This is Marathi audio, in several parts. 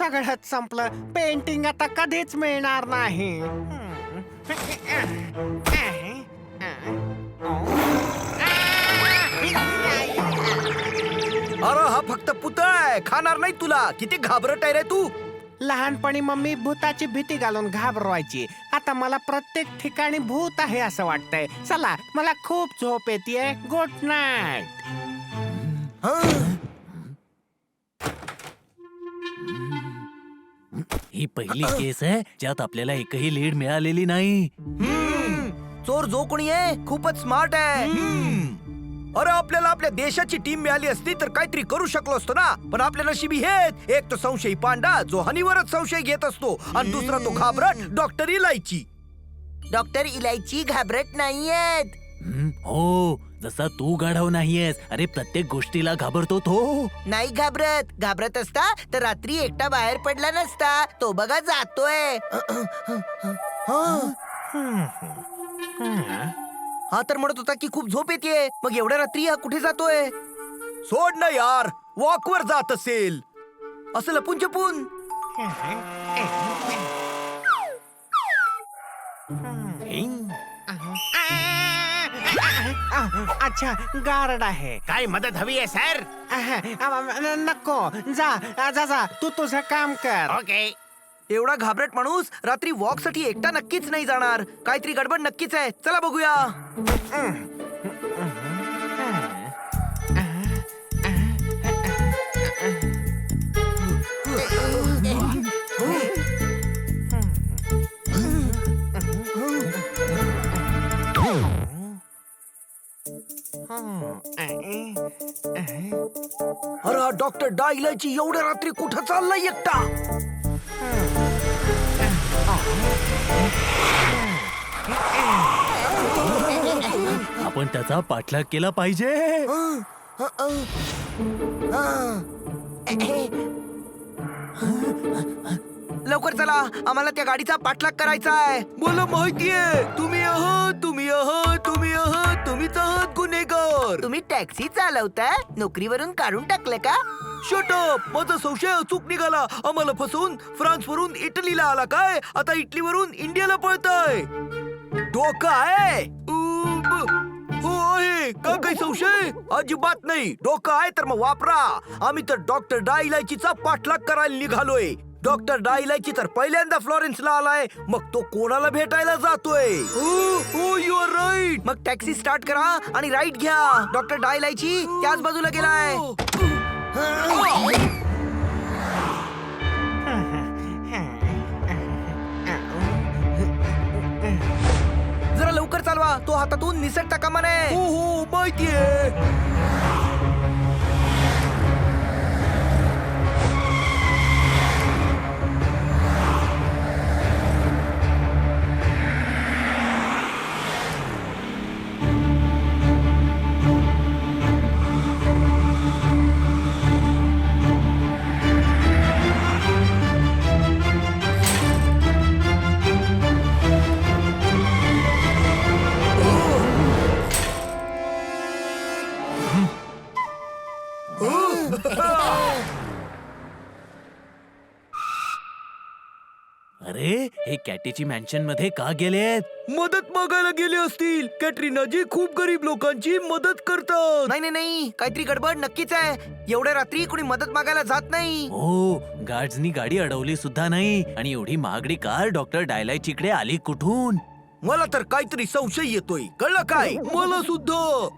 सगळंच संपलं. पेंटिंग आता कधीच मिळणार नाही. अरे हा फक्त पुतळा आहे, खाणार नाही तुला. किती घाबरट आहे रे तू. लहानपणी मम्मी भूताची भीती घालून घाबरवायची. आता मला प्रत्येक ठिकाणी भूत आहे असं वाटतंय. चला, मला खूप झोप येते. Good night. ही पहिली केस आहे ज्यात आपल्याला एकही लीड मिळालेली नाही. चोर जो कोणी आहे खूपच स्मार्ट आहे. अरे आपल्याला आपल्या देशाची टीम मिळाली असती तर काहीतरी करू शकलो असतो ना. पण आपल्या नशिबी हेच, एक तो संशयी पांडा जो हनीवरच संशय घेत असतो, आणि दुसरा तो घाबरट डॉक्टर इलायची. डॉक्टर इलायची घाबरट नाहीयेत. हो, जसा तू गाढव नाहीयेस. अरे प्रत्येक गोष्टीला घाबरतो तो. नाही घाबरत असता तर रात्री एकटा बाहेर पडला नसता. तो बघा जातोय. हा तर म्हणत होता की खूप झोप येते. मग एवढ्या रात्री हा कुठे जातोय? सोड ना यार, वॉकवर जात असेल. असं लपून छपून. अच्छा, गार्ड आहे. काय मदत हवी आहे सर? नको, जा जा जा, तू तुझं काम कर. ओके. एवढा घाबरट माणूस रात्री वॉक साठी एकटा नक्कीच नाही जाणार. काहीतरी गडबड नक्कीच आहे. चला बघूया. अरे डॉक्टर डायलाची एवढ्या रात्री कुठं चाललाय एकटा? आपण त्याचा पाठलाग केला पाहिजे. लवकर चला, आम्हाला त्या गाडीचा पाठलाग करायचा आहे. मला माहितीये तुम्ही आहात, तुम्हीच आहात गुन्हेगार. तुम्ही टॅक्सी चालवता? नोकरीवरून काढून टाकलं का? Shut up. माझा संशय अचूक निघाला. आम्हाला फसवून फ्रान्स वरून इटलीला आला काय? आता इटलीवरून इंडियाला पळताय. डोकं आहे? हो आहे. का काही संशय? अजिबात नाही. डोकं आहे तर मग वापरा. आम्ही तर डॉक्टर डायलाचीचा पाठलाग करायला निघालोय. डॉक्टर डायलाची तर पहिल्यांदा फ्लॉरेन्सला आलाय, मग तो कोणाला भेटायला जातोय? हो यू आर राईट. मग टॅक्सी स्टार्ट करा आणि राईट घ्या. डॉक्टर डायलाची त्याच बाजूला गेलाय. जरा लवकर चालवा. तो हातातून निसटता कामा नये. हो हो माहितीये. अरे हे कॅटीची मॅन्शन मध्ये का गेलेत? मदत मागायला गेले असतील. कॅटरीना जी खूप गरीब लोकांची मदत करतात. नाही नाही नाही, काहीतरी गडबड नक्कीच आहे. एवढ्या रात्री कोणी मदत मागायला जात नाही. हो, गार्ड्सनी गाडी अडवली सुद्धा नाही. आणि एवढी महागडी कार डॉक्टर डायलाचीकडे आली कुठून? मला तर काहीतरी संशय येतोय. कळलं काय? मला सुद्धा.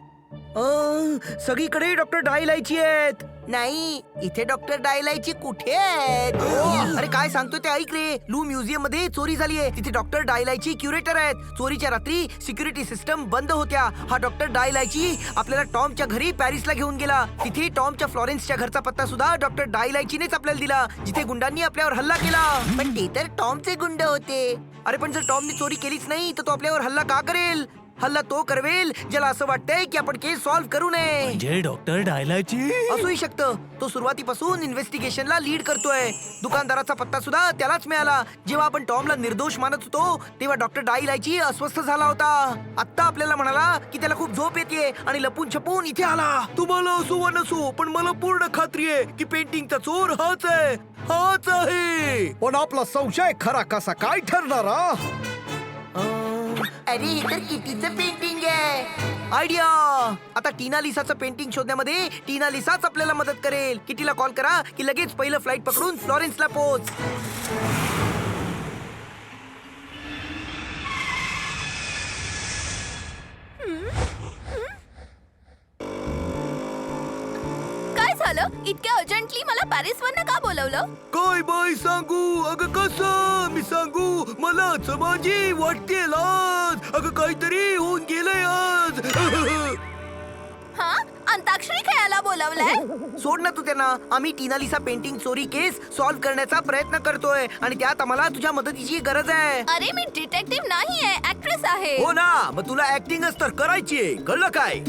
सगळीकडे डॉक्टर डायलाची आहेत. नाही, इथे डॉक्टर डायलाची कुठे आहेत? अरे काय सांगतोय ते ऐक रे. लू म्युझियम मध्ये चोरी झालीये. तिथे डॉक्टर डायलाची क्युरेटर आहेत. चोरीच्या रात्री सिक्युरिटी सिस्टम बंद होत्या. हा डॉक्टर डायलाची आपल्याला टॉमच्या घरी पॅरिसला घेऊन गेला. तिथे टॉमच्या फ्लॉरेन्सच्या घरचा पत्ता सुद्धा डॉक्टर डायलाचीनेच आपल्याला दिला, जिथे गुंडांनी आपल्यावर हल्ला केला. पण ते तर टॉमचे गुंड होते. अरे पण जर टॉमने चोरी केलीच नाही तर तो आपल्यावर हल्ला का करेल? हल्ला तो करवेल ज्याला असं वाटतंय की आपण केस सॉल्व्ह करू नये. म्हणजे डॉक्टर डायलाची असूही शकतं. तो सुरुवातीपासून इन्व्हेस्टिगेशनला लीड करतोय. दुकानदाराचा पत्ता सुद्धा त्यालाच मिळाला. जेव्हा आपण टॉमला निर्दोष मानत होतो तेव्हा डॉक्टर डायलाची अस्वस्थ झाला होता. आता आपल्याला म्हणाला की त्याला खूप झोप येते आणि लपून छपून इथे आला. तुम्हाला असो वा नसो पण मला पूर्ण खात्री आहे की पेंटिंगचा चोर हाच आहे. हाच आहे. पण आपला संशय खरा कसा काय ठरणार हा? अरे हे तर कितीचं पेंटिंग आहे. आयडिया. आता टीना लिसाचं पेंटिंग शोधण्यामध्ये टीना लिसाच आपल्याला मदत करेल. किटीला कॉल करा की लगेच पहिलं फ्लाईट पकडून फ्लॉरेन्सला पोहोच. काय झालं इतक्या अर्जंटली मला पॅरिस वरनं का बोलवलं? काय बाई सांगू. अगं कसं मी सांगू. मलाच माझी वाटते लाज. अगं काहीतरी होऊन गेलंय आज. हा अंताक्षरी खेळायला बोलवलंय? सोड ना तू त्यांना. आम्ही टीना लिसा पेंटिंग चोरी केस सॉल्व्ह करण्याचा प्रयत्न करतोय आणि त्यात आम्हाला तुझ्या मदतीची गरज आहे. अरे मी डिटेक्टिव्ह नाहीये, ऍक्ट्रेस आहे. हो ना, मग तुला ऍक्टिंगच तर करायची आहे. कळलं काय?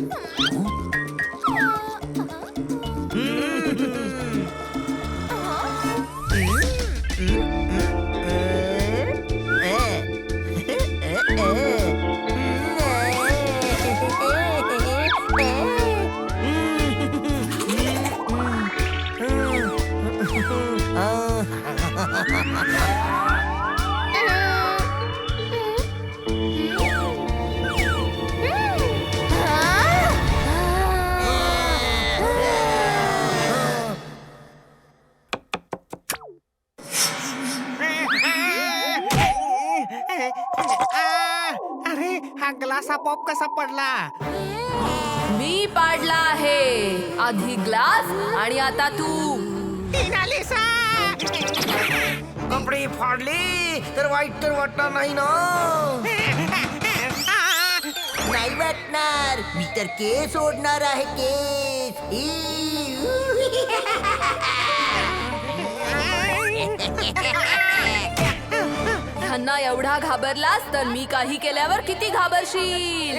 अरे हा ग्लास आपोआप कसा पडला? मी पाडला आहे. आधी ग्लास आणि आता तू. टीना लिसा! कपडे फाडले तर वाईट तर वाटणार नाही ना. नाही वाटणार. मी तर केस ओढणार आहे. ह्यांना एवढा घाबरलास तर मी काही केल्यावर किती घाबरशील?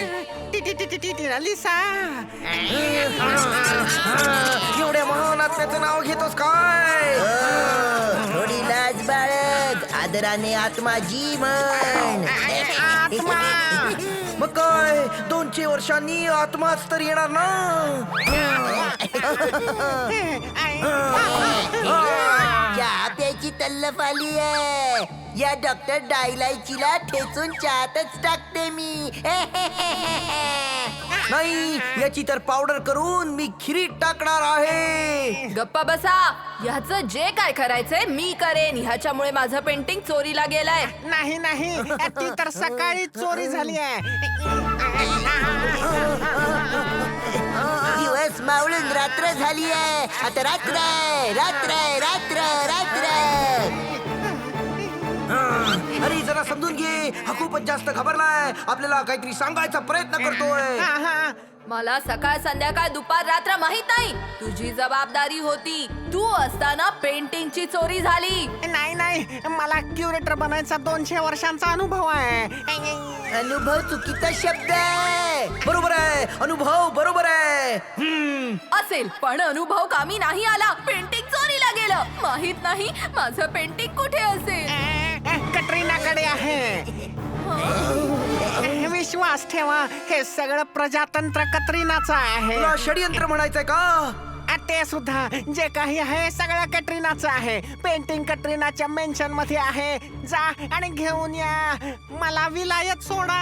टीना लिसा! एवढ्या महान आत्म्याचं नाव घेतोस काय? थोडी लाज बाळग. आदराने आत्मा जी म्हण. आत्मा! मग काय 200 वर्षांनी आत्माच तर येणार ना. चहा प्यायची तल्लफ आली आहे. या डॉक्टर डायलायचीला ठेचून चहातच टाकते मी. नाही, याची तर पावडर करून मी खिरीत टाकणार आहे. गप्पा बसा. ह्याचं जे काय करायचंय मी करेन. ह्याच्यामुळे माझं पेंटिंग चोरीला गेलंय. नाही नाही, ती तर सकाळी चोरी झाली आहे. दिवस मावळून रात्र झाली आहे. आता रात्र आहे. रात्र आहे. रात्र रात्र. अरे जरा समजून घे. हा खूपच जास्त घाबरलाय. आपल्याला काहीतरी सांगायचा प्रयत्न करतोय. मला सकाळ संध्याकाळ दुपार रात्र माहित नाही. तुझी जबाबदारी होती. तू असताना पेंटिंगची चोरी झाली. नाही नाही, मला क्युरेटर बनायचा 200 वर्षांचा अनुभव आहे. अनुभव चुकीचा शब्द आहे. बरोबर आहे. अनुभव बरोबर आहे. असेल पण अनुभव कामी नाही आला. पेंटिंग चोरीला गेलं. माहित नाही माझं पेंटिंग कुठे असेल. कटरीनाकडे आहे. विश्वास ठेवा, हे सगळं प्रजातंत्र कतरीनाचं आहे. तुला षडयंत्र म्हणायचंय का? ते सुद्धा जे काही आहे सगळं कटरीनाचं आहे. पेंटिंग कटरीनाच्या मेन्शन मध्ये आहे. जा आणि घेऊन या. मला विलायत सोडा.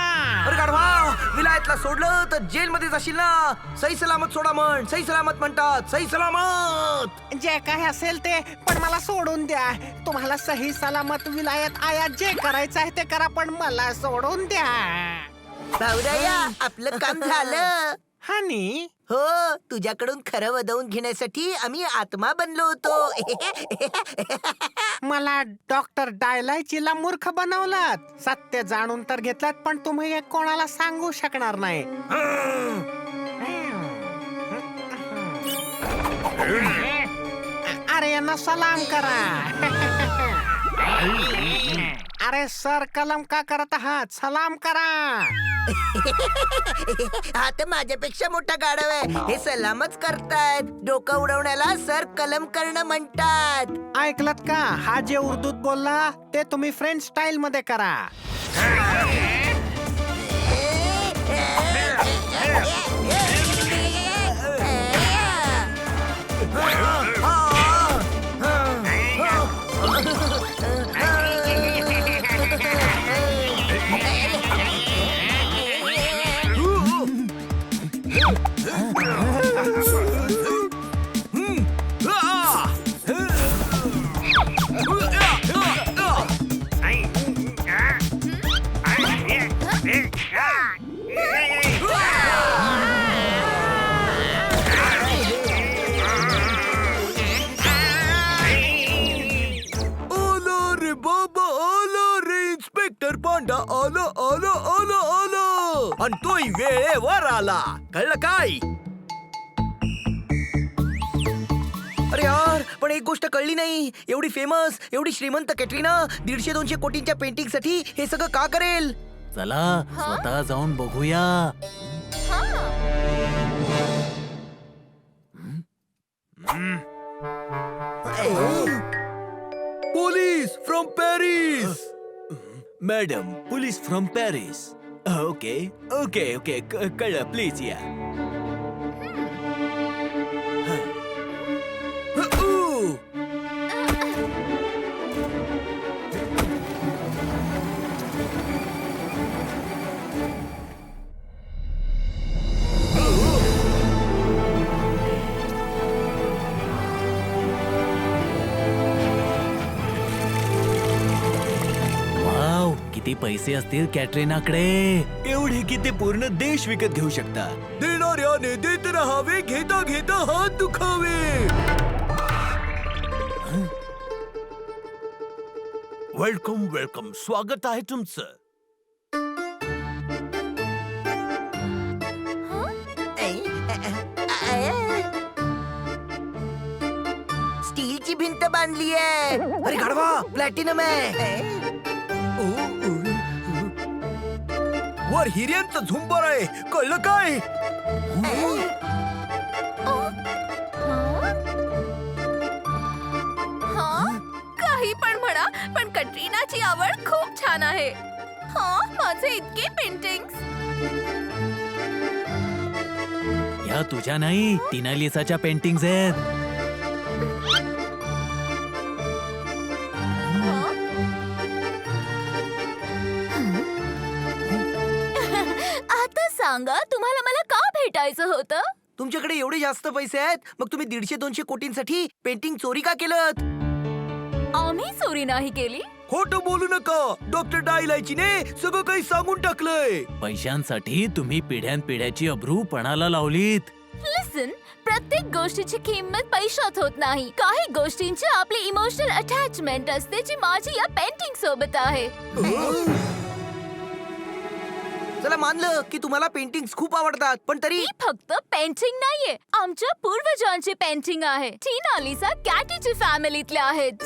अरे गाढवा, विलायतला सोडलं तर जेल मध्ये जाशील ना. सही सलामत सोडा म्हण. सही सलामत म्हणतात. सही सलामत. जे काही असेल ते, पण मला सोडून द्या. तुम्हाला सही सलामत विलायत आयात जे करायचं आहे ते करा, पण मला सोडून द्या. भाऊराया, आपलं काम झालं. हनी, हो, तुझ्याकडून खरं वदवून घेण्यासाठी आम्ही आत्मा बनलो होतो. मला डॉक्टर डायलायचीला मूर्ख बनवलात. सत्य जाणून तर घेतलात, पण तुम्ही हे कोणाला सांगू शकणार नाही. अरे यांना सलाम करा. अरे सर, कलम का करत आहात? सलाम करा. हा तर माझ्यापेक्षा मोठा गाढव आहे. हे सलामच करतायत. डोकं उडवण्याला सर कलम करणं म्हणतात. ऐकलत का? हा जे उर्दूत बोलला ते तुम्ही फ्रेंच स्टाईल मध्ये करा. पांडा आलं आलं आलं आलं आणि तोही वेळेवर आला. कळलं काय? अरे यार, पण एक गोष्ट कळली नाही. एवढी फेमस, एवढी श्रीमंत कॅटरीना 150-200 कोटींच्या पेंटिंग साठी हे सगळं का करेल? चला स्वतः जाऊन बघूया. Police from Paris. Madam, police from Paris. Okay okay okay, कळलं, प्लीज या. वाव, किती पैसे असतील कॅटरीनाकडे. एवढे की ते पूर्ण देश विकत घेऊ शकता. देणाऱ्याने देत राहावे, घेता घेता हात दुखावे. वेलकम वेलकम, स्वागत आहे तुमचं. स्टीलची भिंत बांधली आहे. अरे गाढवा, प्लॅटिनम आहे. वर हिऱ्यांचं झुंबर आहे. कळलं काय? काही पण म्हणा, पण कटरीनाची आवड खूप छान आहे. माझे इतके पेंटिंग्स. या तुझ्या नाही, टीना लिसाच्या पेंटिंग्स आहेत. आता सांगा, तुम्हाला मला का भेटायचं होतं? तुमच्याकडे एवढे जास्त पैसे आहेत, मग तुम्ही 150-200 कोटींसाठी पेंटिंग चोरी का केलं? आम्ही चोरी नाही केली. खोटं बोलू नका. डॉक्टर डायलायचीने सगळं काही सांगून टाकलंय. पैशांसाठी तुम्ही पिढ्यानपिढ्याची अब्रू पणाला लावलीत. लिसन, प्रत्येक गोष्टीची किंमत पैशात होत नाही. काही गोष्टींची आपली इमोशनल अटॅचमेंट असते, जी माझी या पेंटिंग सोबत आहे. चला, मानलं की तुम्हाला पेंटिंग्स खूप आवडतात, पण तरी ही फक्त पेंटिंग नाहीये, आमच्या पूर्वजांची पेंटिंग आहे. टीना लिसा कॅटीची फॅमिलीतल्या आहेत.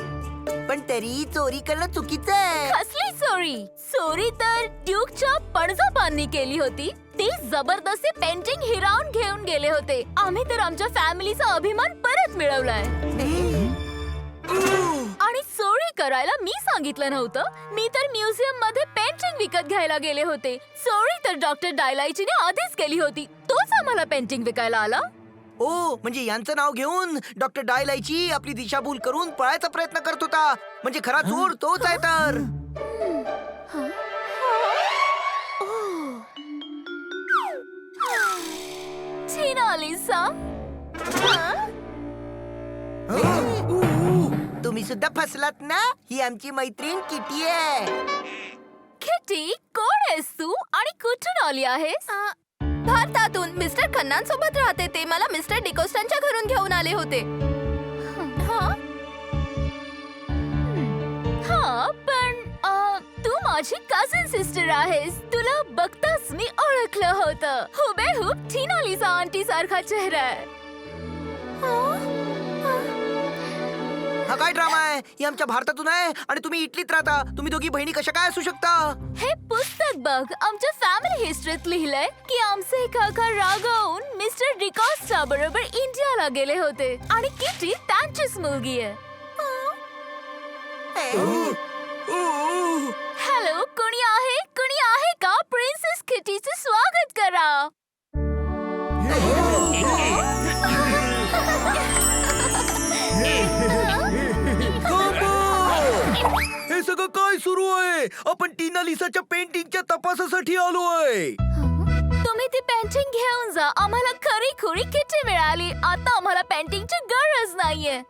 पण तरी चोरी करणं चुकीचं आहे. कसली चोरी? चोरी तर ड्यूकच्या पणजोबांनी केली होती. ते जबरदस्ती पेंटिंग हिरावून घेऊन गेले होते. आम्ही तर आमच्या फॅमिलीचा अभिमान परत मिळवलाय. आणि चोरी करायला मी सांगितलं नव्हतं. मी तर म्युझियम मध्ये पेंटिंग विकत घ्यायला गेले होते. चोरी तर डॉक्टर डायलायचीने आधीच केली होती. तोच आम्हाला पेंटिंग विकायला आला. ओ, म्हणजे यांचं नाव घेऊन डॉक्टर डायलायची आपली दिशाभूल करून पळायचा प्रयत्न करत होता. म्हणजे खरा चोर तोच आहे तर. टीना लिसा, तुम्ही सुद्धा फसलात ना. ही आमची मैत्रीण किटी आहे. किटी, कोण आहेस तू आणि कुठून आली आहेस? भारतातून. मिस्टर खन्नांसोबत राहते. ते मला मिस्टर डिकोस्टांच्या घरून घेऊन आले होते. पण तू माझी कझन सिस्टर आहेस. तुला बघताच मी ओळखलं होतं. हुबेहूब टीना लिसा आंटी सारखा चेहरा आहे. हा काय ड्रामा आहे? ही आमच्या भारतातून आहे आणि तुम्ही इटलीत राहता. तुम्ही दोघी बहिणी कशा काय असू शकता? हे पुस्तक बघ. आमच्या फॅमिली हिस्ट्रीत लिहिलंय की आमचे काका रागावून मिस्टर डिकोस्टा बरोबर इंडियाला गेले होते आणि किटी त्यांचीच मुलगी आहे. हॅलो, कुणी आहे? कुणी आहे का? प्रिन्सेस किटीचे स्वागत करा. हे सगळं काय सुरू आहे? आपण टीना लिसाच्या पेंटिंगच्या तपासासाठी आलोय. तुम्ही ती पेंटिंग घेऊन जा. आम्हाला खरी खुरी किटी मिळाली. आता आम्हाला पेंटिंगची गरज नाहीये.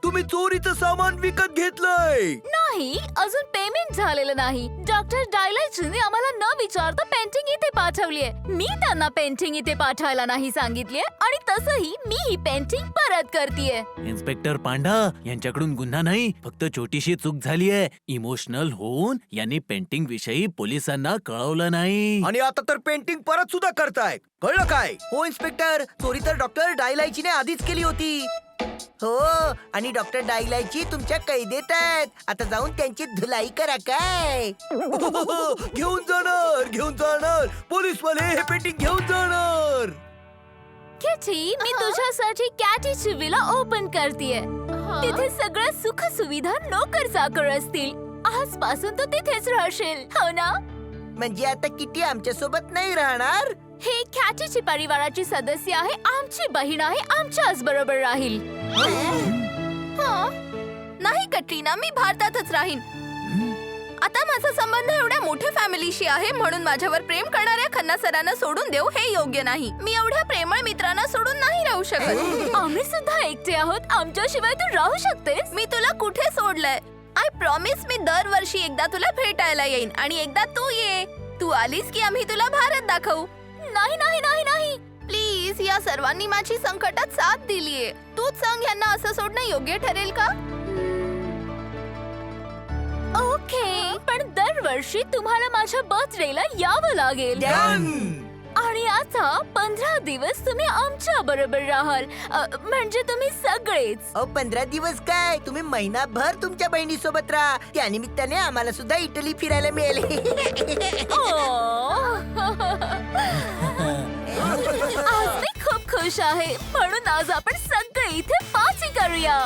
तुम्ही चोरीचं सामान विकत घेतलंय. नाही, अजून पेमेंट झालेलं नाही. डॉक्टर डायलाईचीने आम्हाला न विचारता पेंटिंग इथे पाठवलीये. मी त्यांना पेंटिंग इथे पाठवायला नाही सांगितलीये आणि तसंही मी ही पेंटिंग परत करतीये. इन्स्पेक्टर पांडा यांच्याकडून गुन्हा नाही, फक्त छोटीशी चूक झालीये. इमोशनल होऊन यांनी पेंटिंग विषयी पोलिसांना कळवलं नाही. आणि आता तर पेंटिंग परत सुद्धा करतायत. कळलं काय? हो इन्स्पेक्टर, चोरी तर डॉक्टर डायलाईचीने आधीच केली होती. हो, आणि डॉक्टर डायलाईची तुमच्या कैदेत आहेत. आता जाऊन त्यांची धुलाई करा काय. घेऊन जाणार पोलीसवाले हे पेंटिंग घेऊन जाणार. किटी, मी तुझ्यासाठी कॅटीची विला ओपन करतीये. तिथे सगळ्या सुख सुविधा नोकर चाकर असतील. आजपासून तू तिथेच राहशील, हो ना? म्हणजे आता किती आमच्या सोबत नाही राहणार? हे कॅटीची परिवाराची सदस्य आहे, आमची बहीण आहे, आमच्याच बरोबर राहील. नाही कटरीना, मी भारतातच राहीन. आता माझा संबंध एवढ्या मोठ्या फॅमिलीशी आहे म्हणून माझ्यावर प्रेम करणाऱ्या खन्ना सरांना सोडून देऊ हे योग्य नाही. मी एवढ्या प्रेमळ मित्रांना सोडून नाही राहू शकत. आम्ही सुद्धा एकटे आहोत, आमच्याशिवाय तू राहू शकतेस. मी तुला कुठे सोडलंय? आय प्रॉमिस मी दरवर्षी एकदा तुला भेटायला येईन आणि एकदा तू ये. तू आलीस की आम्ही तुला भारत दाखवू. नाही नाही नाही नाही. प्लीज, या सर्वांनी माझी संकटात साथ दिलीये. तूच सांग, यांना असं सोडणं योग्य ठरेल का? ओके, पण दरवर्षी तुम्हाला माझ्या बर्थडेला यावं लागेल. आणि आता 15 दिवस तुम्ही आमच्या बरोबर राहाल. म्हणजे तुम्ही सगळेच. 15 दिवस काय, तुम्ही महिनाभर तुमच्या बहिणी सोबत राहा. त्या निमित्ताने आम्हाला सुद्धा इटली फिरायला मिळेल. आज मी खूप खुश आहे, म्हणून आज आपण सगळे इथे पार्टी करूया.